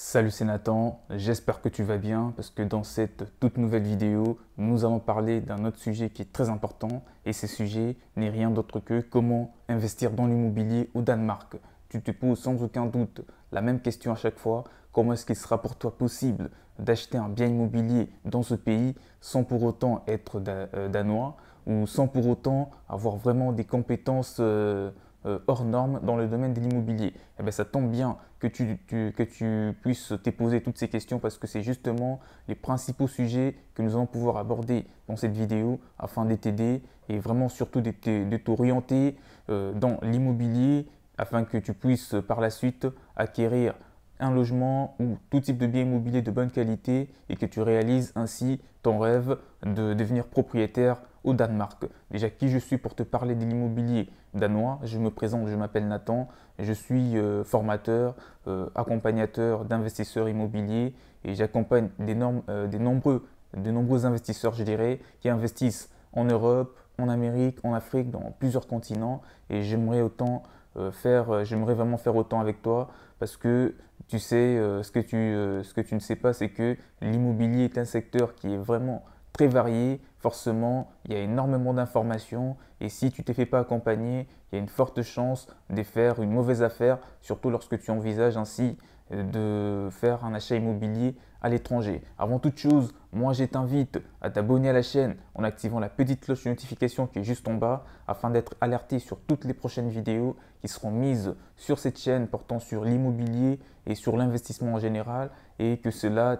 Salut, c'est Nathan, j'espère que tu vas bien parce que dans cette toute nouvelle vidéo, nous allons parler d'un autre sujet qui est très important et ce sujet n'est rien d'autre que comment investir dans l'immobilier au Danemark. Tu te poses sans aucun doute la même question à chaque fois, comment est-ce qu'il sera pour toi possible d'acheter un bien immobilier dans ce pays sans pour autant être danois ou sans pour autant avoir vraiment des compétences hors normes dans le domaine de l'immobilier. Eh bien, ça tombe bien que tu puisses te poser toutes ces questions parce que c'est justement les principaux sujets que nous allons pouvoir aborder dans cette vidéo afin de t'aider et vraiment surtout de t'orienter dans l'immobilier afin que tu puisses par la suite acquérir un logement ou tout type de bien immobilier de bonne qualité et que tu réalises ainsi ton rêve de devenir propriétaire au Danemark. Déjà, qui je suis pour te parler de l'immobilier danois? Je me présente, je m'appelle Nathan, je suis formateur, accompagnateur d'investisseurs immobiliers et j'accompagne de nombreux investisseurs, je dirais, qui investissent en Europe, en Amérique, en Afrique, dans plusieurs continents et j'aimerais vraiment faire autant avec toi parce que tu sais, ce que tu ne sais pas, c'est que l'immobilier est un secteur qui est vraiment très varié. Forcément, il y a énormément d'informations et si tu ne t'es fait pas accompagner, il y a une forte chance de faire une mauvaise affaire, surtout lorsque tu envisages ainsi de faire un achat immobilier à l'étranger. Avant toute chose, moi je t'invite à t'abonner à la chaîne en activant la petite cloche de notification qui est juste en bas afin d'être alerté sur toutes les prochaines vidéos qui seront mises sur cette chaîne portant sur l'immobilier et sur l'investissement en général et que cela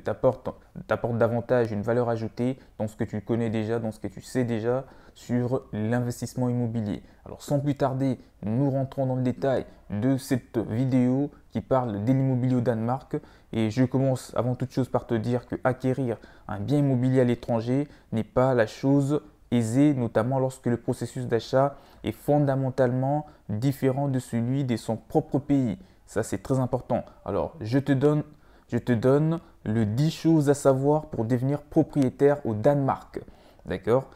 t'apporte davantage une valeur ajoutée dans ce que tu connais déjà, dans ce que tu sais déjà sur l'investissement immobilier. Alors sans plus tarder, nous rentrons dans le détail de cette vidéo qui parle de l'immobilier au Danemark et je commence avant toute chose par te dire que acquérir un bien immobilier à l'étranger n'est pas la chose aisée, notamment lorsque le processus d'achat est fondamentalement différent de celui de son propre pays. Ça, c'est très important. Alors, je te donne le 10 choses à savoir pour devenir propriétaire au Danemark. D'accord?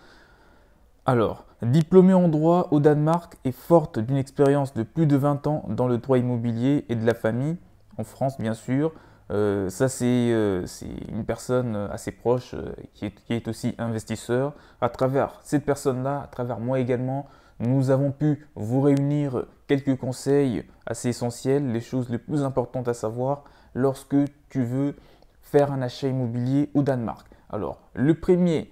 Alors, diplômée en droit au Danemark et forte d'une expérience de plus de 20 ans dans le droit immobilier et de la famille, en France bien sûr. C'est une personne assez proche qui est aussi investisseur. À travers cette personne-là, à travers moi également, nous avons pu vous réunir quelques conseils assez essentiels, les choses les plus importantes à savoir lorsque tu veux faire un achat immobilier au Danemark. Alors, le premier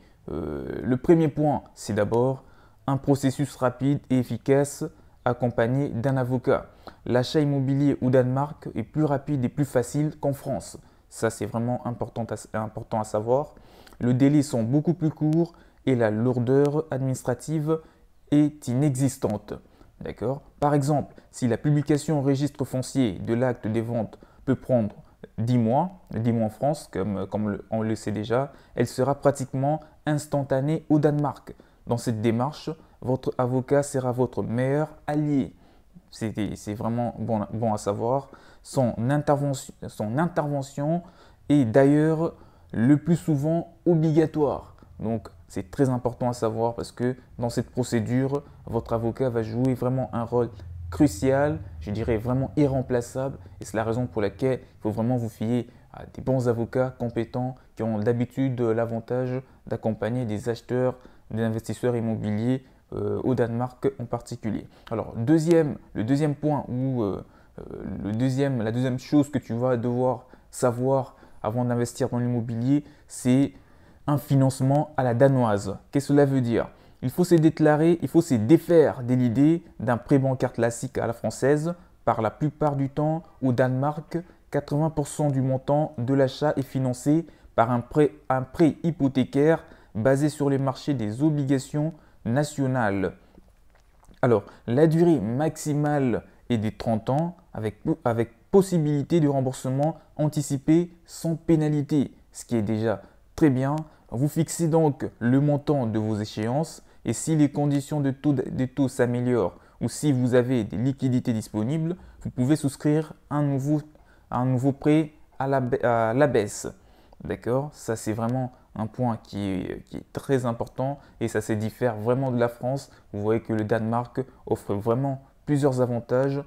point, c'est d'abord un processus rapide et efficace accompagné d'un avocat. L'achat immobilier au Danemark est plus rapide et plus facile qu'en France. Ça, c'est vraiment important à savoir. Les délais sont beaucoup plus courts et la lourdeur administrative est inexistante. D'accord? Par exemple, si la publication au registre foncier de l'acte des ventes peut prendre 10 mois en France, comme on le sait déjà, elle sera pratiquement instantanée au Danemark. Dans cette démarche, votre avocat sera votre meilleur allié. C'est vraiment bon à savoir. Son intervention est d'ailleurs le plus souvent obligatoire. Donc, c'est très important à savoir parce que dans cette procédure, votre avocat va jouer vraiment un rôle crucial, je dirais vraiment irremplaçable. Et c'est la raison pour laquelle il faut vraiment vous fier à des bons avocats compétents qui ont d'habitude l'avantage d'accompagner des acheteurs, des investisseurs immobiliers au Danemark en particulier. Alors, le deuxième point ou la deuxième chose que tu vas devoir savoir avant d'investir dans l'immobilier, c'est un financement à la danoise. Qu'est-ce que cela veut dire? Il faut se défaire de l'idée d'un prêt bancaire classique à la française. Par la plupart du temps, au Danemark, 80% du montant de l'achat est financé par un prêt hypothécaire basé sur les marchés des obligations nationales. Alors, la durée maximale est de 30 ans avec possibilité de remboursement anticipé sans pénalité, ce qui est déjà très bien. Vous fixez donc le montant de vos échéances et si les conditions de taux s'améliorent ou si vous avez des liquidités disponibles, vous pouvez souscrire un nouveau prêt à la baisse. D'accord? Ça, c'est vraiment un point qui est très important et ça se diffère vraiment de la France. Vous voyez que le Danemark offre vraiment plusieurs avantages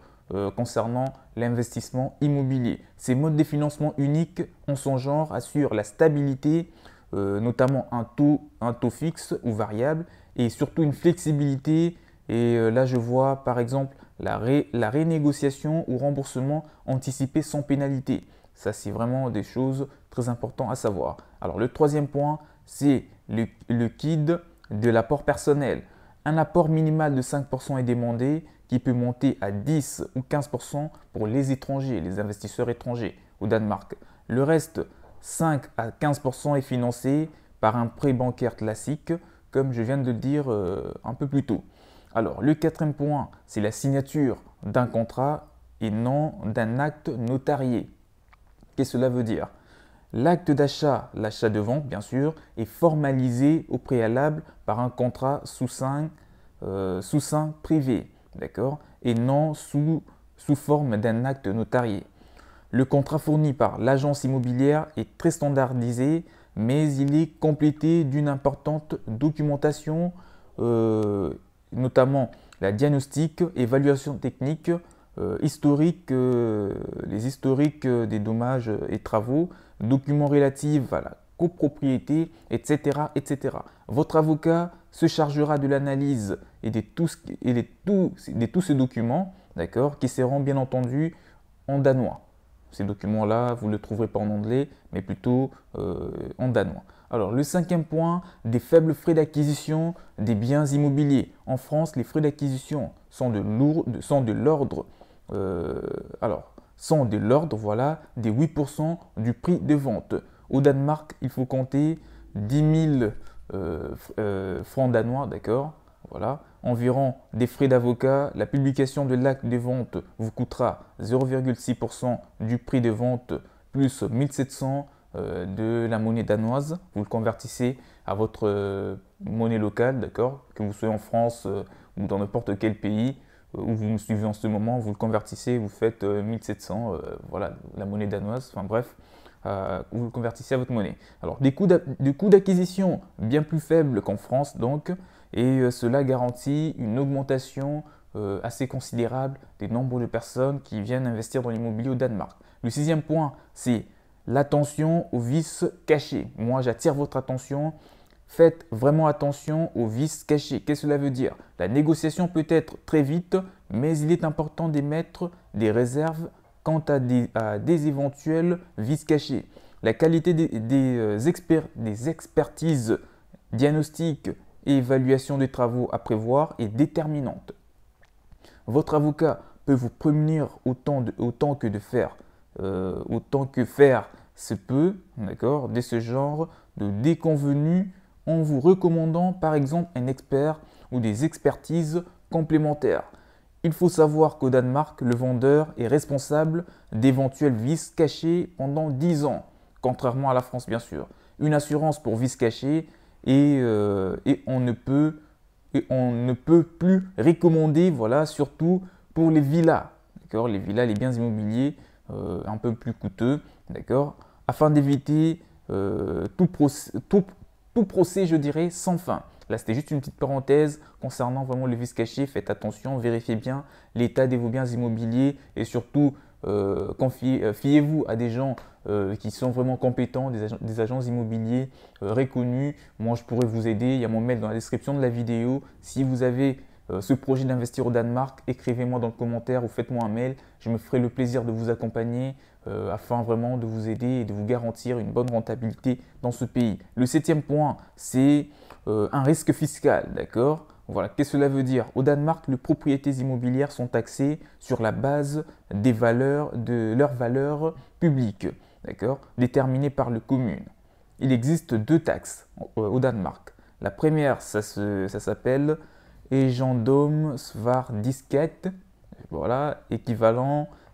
concernant l'investissement immobilier. Ces modes de financement uniques en son genre assurent la stabilité, notamment un taux fixe ou variable et surtout une flexibilité. Et là, je vois par exemple la renégociation ou remboursement anticipé sans pénalité. Ça, c'est vraiment des choses très importantes à savoir. Alors, le troisième point, c'est le KID de l'apport personnel. Un apport minimal de 5% est demandé qui peut monter à 10 ou 15% pour les étrangers, les investisseurs étrangers au Danemark. Le reste, 5 à 15% est financé par un prêt bancaire classique, comme je viens de le dire un peu plus tôt. Alors, le quatrième point, c'est la signature d'un contrat et non d'un acte notarié. Qu'est-ce que cela veut dire? L'acte d'achat, l'achat de vente bien sûr, est formalisé au préalable par un contrat sous seing privé, d'accord, et non sous forme d'un acte notarié. Le contrat fourni par l'agence immobilière est très standardisé, mais il est complété d'une importante documentation, notamment la diagnostic, évaluation technique, les historiques des dommages et travaux, documents relatifs à la copropriété, etc., etc. Votre avocat se chargera de l'analyse et de tous ces documents, d'accord, qui seront bien entendu en danois. Ces documents-là, vous ne les trouverez pas en anglais, mais plutôt en danois. Alors, le cinquième point, des faibles frais d'acquisition des biens immobiliers. En France, les frais d'acquisition sont de l'ordre voilà, des 8% du prix de vente. Au Danemark, il faut compter 10 000 francs danois, d'accord, voilà, environ des frais d'avocat. La publication de l'acte de vente vous coûtera 0,6% du prix de vente plus 1700 de la monnaie danoise. Vous le convertissez à votre monnaie locale, d'accord, que vous soyez en France ou dans n'importe quel pays où vous me suivez en ce moment, vous le convertissez, vous faites 1700, voilà, la monnaie danoise, enfin bref, vous le convertissez à votre monnaie. Alors, des coûts d'acquisition bien plus faibles qu'en France, donc, et cela garantit une augmentation assez considérable des nombres de personnes qui viennent investir dans l'immobilier au Danemark. Le sixième point, c'est l'attention aux vices cachés. Moi, j'attire votre attention. Faites vraiment attention aux vices cachés. Qu'est-ce que cela veut dire? La négociation peut être très vite, mais il est important d'émettre des réserves quant à des éventuels vices cachés. La qualité des expertises diagnostiques et évaluation des travaux à prévoir est déterminante. Votre avocat peut vous prémunir autant que faire se peut, d'accord, de ce genre de déconvenus en vous recommandant par exemple un expert ou des expertises complémentaires. Il faut savoir qu'au Danemark, le vendeur est responsable d'éventuels vices cachés pendant 10 ans, contrairement à la France bien sûr. Une assurance pour vices cachés et on ne peut plus recommander, voilà, surtout pour les villas, d'accord, les villas, les biens immobiliers un peu plus coûteux, d'accord, afin d'éviter tout procès, je dirais, sans fin. Là, c'était juste une petite parenthèse concernant vraiment les vices cachés. Faites attention, vérifiez bien l'état de vos biens immobiliers et surtout, fiez-vous à des gens qui sont vraiment compétents, des agents immobiliers reconnus. Moi, je pourrais vous aider. Il y a mon mail dans la description de la vidéo. Si vous avez ce projet d'investir au Danemark, écrivez-moi dans le commentaire ou faites-moi un mail. Je me ferai le plaisir de vous accompagner afin vraiment de vous aider et de vous garantir une bonne rentabilité dans ce pays. Le septième point, c'est un risque fiscal, d'accord? Voilà, qu'est-ce que cela veut dire? Au Danemark, les propriétés immobilières sont taxées sur la base de leurs valeurs publiques, d'accord, déterminées par les communes. Il existe deux taxes au Danemark. La première, ça s'appelle Ejendomsværdiskatt, voilà, elle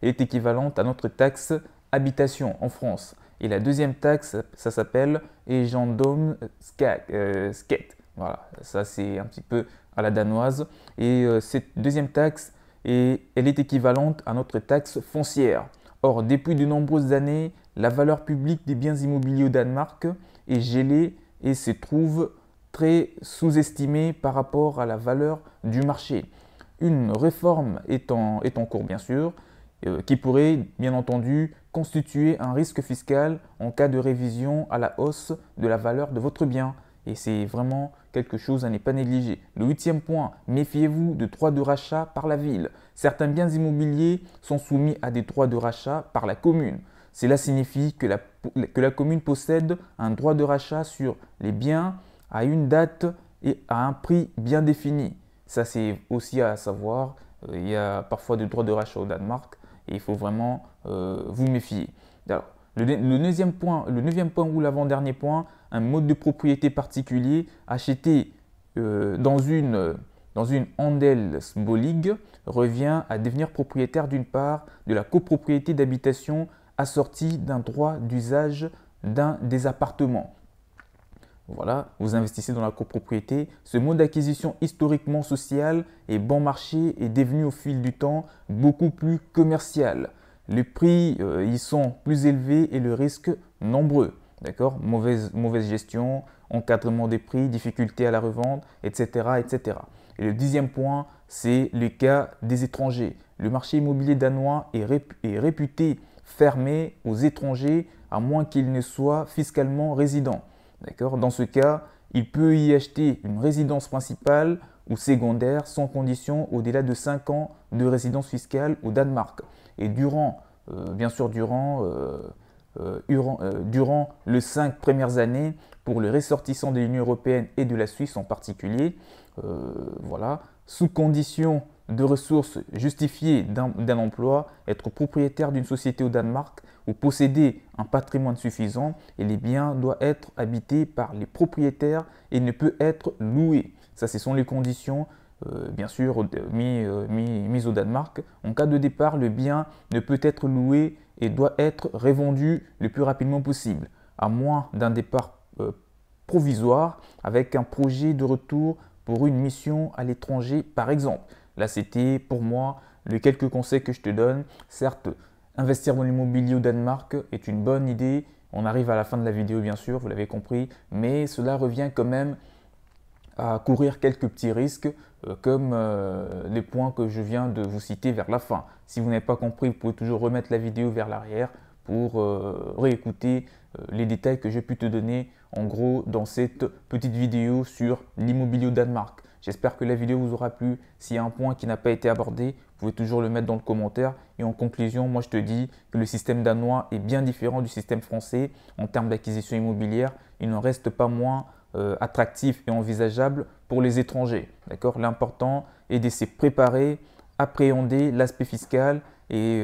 est équivalente à notre taxe habitation en France. Et la deuxième taxe, ça s'appelle Ejendomsskatt. Voilà, ça c'est un petit peu à la danoise. Et cette deuxième taxe, elle est équivalente à notre taxe foncière. Or, depuis de nombreuses années, la valeur publique des biens immobiliers au Danemark est gelée et se trouve très sous-estimée par rapport à la valeur du marché. une réforme est en cours bien sûr, qui pourrait bien entendu constituer un risque fiscal en cas de révision à la hausse de la valeur de votre bien. Et c'est vraiment quelque chose à ne pas négliger. Le 8e point, méfiez-vous de droits de rachat par la ville. Certains biens immobiliers sont soumis à des droits de rachat par la commune. Cela signifie que la commune possède un droit de rachat sur les biens à une date et à un prix bien défini. Ça, c'est aussi à savoir. Il y a parfois des droits de rachat au Danemark et il faut vraiment vous méfier. Alors, le 9e point ou l'avant-dernier point, un mode de propriété particulier acheté dans une Andelsbolig revient à devenir propriétaire d'une part de la copropriété d'habitation assortie d'un droit d'usage d'un des appartements. Voilà, vous investissez dans la copropriété. Ce mode d'acquisition historiquement social et bon marché est devenu au fil du temps beaucoup plus commercial. Les prix y sont plus élevés et le risque nombreux. D'accord, mauvaise gestion, encadrement des prix, difficulté à la revente, etc., etc. Et le 10e point, c'est le cas des étrangers. Le marché immobilier danois est réputé fermé aux étrangers à moins qu'ils ne soient fiscalement résidents. Dans ce cas, il peut y acheter une résidence principale ou secondaire sans condition au-delà de 5 ans de résidence fiscale au Danemark. Et durant les 5 premières années, pour les ressortissants de l'Union européenne et de la Suisse en particulier, sous condition de ressources justifiées d'un emploi, être propriétaire d'une société au Danemark ou posséder un patrimoine suffisant, et les biens doivent être habités par les propriétaires et ne peut être loué. Ça, ce sont les conditions bien sûr mises au Danemark. En cas de départ, le bien ne peut être loué et doit être revendu le plus rapidement possible, à moins d'un départ provisoire avec un projet de retour pour une mission à l'étranger par exemple. Là, c'était pour moi les quelques conseils que je te donne. Certes, investir dans l'immobilier au Danemark est une bonne idée. On arrive à la fin de la vidéo, bien sûr, vous l'avez compris. Mais cela revient quand même à courir quelques petits risques comme les points que je viens de vous citer vers la fin. Si vous n'avez pas compris, vous pouvez toujours remettre la vidéo vers l'arrière pour réécouter les détails que j'ai pu te donner en gros dans cette petite vidéo sur l'immobilier au Danemark. J'espère que la vidéo vous aura plu. S'il y a un point qui n'a pas été abordé, vous pouvez toujours le mettre dans le commentaire. Et en conclusion, moi je te dis que le système danois est bien différent du système français en termes d'acquisition immobilière. Il n'en reste pas moins attractif et envisageable pour les étrangers. L'important est de se préparer, appréhender l'aspect fiscal et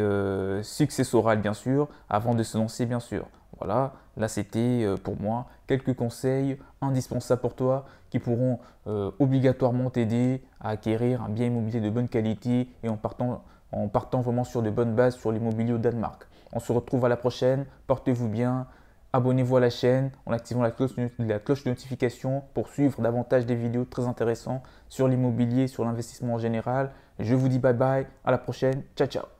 successoral bien sûr, avant de se lancer bien sûr. Voilà, là c'était pour moi quelques conseils indispensables pour toi qui pourront obligatoirement t'aider à acquérir un bien immobilier de bonne qualité et en partant vraiment sur de bonnes bases sur l'immobilier au Danemark. On se retrouve à la prochaine, portez-vous bien, abonnez-vous à la chaîne en activant la cloche de notification pour suivre davantage des vidéos très intéressantes sur l'immobilier, sur l'investissement en général. Je vous dis bye bye, à la prochaine, ciao ciao.